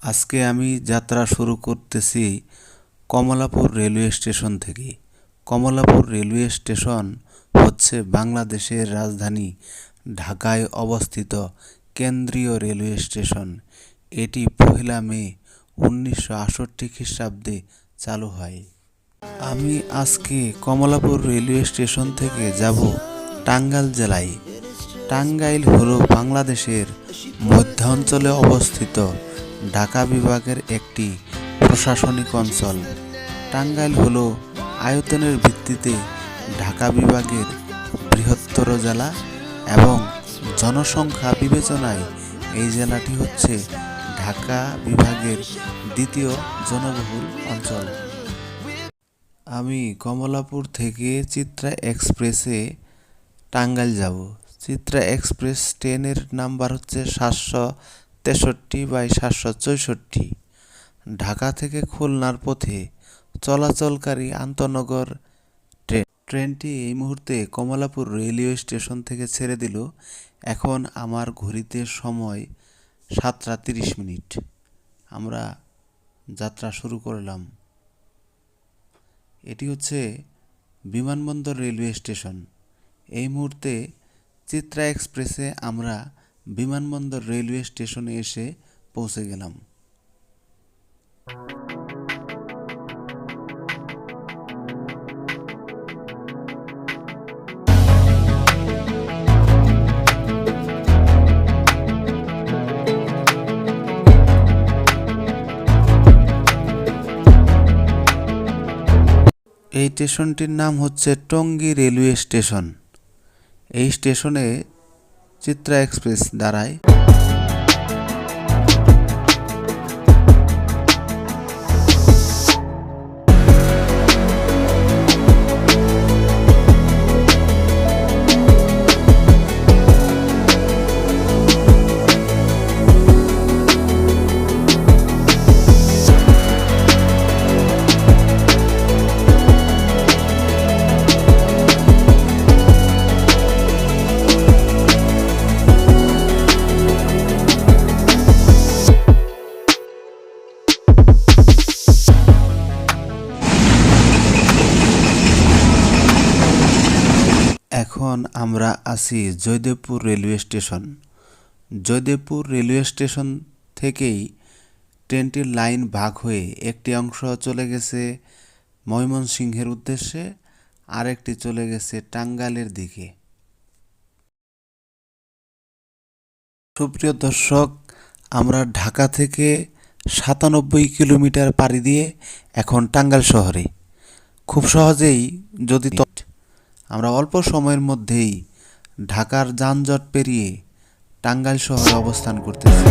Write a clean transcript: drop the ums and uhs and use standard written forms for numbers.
আজকে আমি যাত্রা শুরু করতেছি কমলাপুর রেলওয়ে স্টেশন থেকে। কমলাপুর রেলওয়ে স্টেশন হচ্ছে বাংলাদেশের রাজধানী ঢাকায় অবস্থিত কেন্দ্রীয় রেলওয়ে স্টেশন। এটি ১ মে ১৯৬৮ খ্রিস্টাব্দে চালু হয়। আমি আজকে কমলাপুর রেলওয়ে স্টেশন থেকে যাব টাঙ্গাইল জেলায়। টাঙ্গাইল হলো বাংলাদেশের মধ্যাঞ্চলে অবস্থিত ঢাকা বিভাগের একটি প্রশাসনিক অঞ্চল। টাঙ্গাইল হলো আয়তনের ভিত্তিতে ঢাকা বিভাগের বৃহত্তর জেলা এবং জনসংখ্যা বিবেচনায় এই জেলাটি হচ্ছে ঢাকা বিভাগের দ্বিতীয় জনবহুল অঞ্চল। আমি কমলাপুর থেকে চিত্রা এক্সপ্রেসে টাঙ্গাইল যাব। চিত্রা এক্সপ্রেস ট্রেনের নাম্বার হচ্ছে ৭৬৩/৭৬৪। ঢাকা থেকে খুলনার পথে চলাচলকারী আন্তনগর ট্রেনটি এই মুহূর্তে কমলাপুর রেলওয়ে স্টেশন থেকে ছেড়ে দিল। এখন আমার ঘড়িতে সময় ৭টা ৩০। আমরা যাত্রা শুরু করলাম। এটি হচ্ছে বিমানবন্দর রেলওয়ে স্টেশন। এই মুহূর্তে চিত্রা এক্সপ্রেসে আমরা বিমানবন্দর রেলওয়ে স্টেশনে এসে পৌঁছে গেলাম। এই স্টেশনটির নাম হচ্ছে টঙ্গী রেলওয়ে স্টেশন। এই স্টেশনে চিত্রা এক্সপ্রেস দাঁড়ায়। এখন আমরা আছি Joydebpur railway station. Joydebpur railway station থেকেই ট্রেনটির লাইন ভাগ হয়ে একটি অংশ চলে গেছে ময়মনসিংহের উদ্দেশ্যে, আরেকটি চলে গেছে টাঙ্গাইলের দিকে। সুপ্রিয় দর্শক, আমরা ঢাকা থেকে ৯৭ কিলোমিটার পাড়ি দিয়ে এখন টাঙ্গাইল শহরে। খুব সহজেই যদি আমরা অল্প সময়ের মধ্যেই ঢাকার যানজট পেরিয়ে টাঙ্গাইল শহরে অবস্থান করতেছি।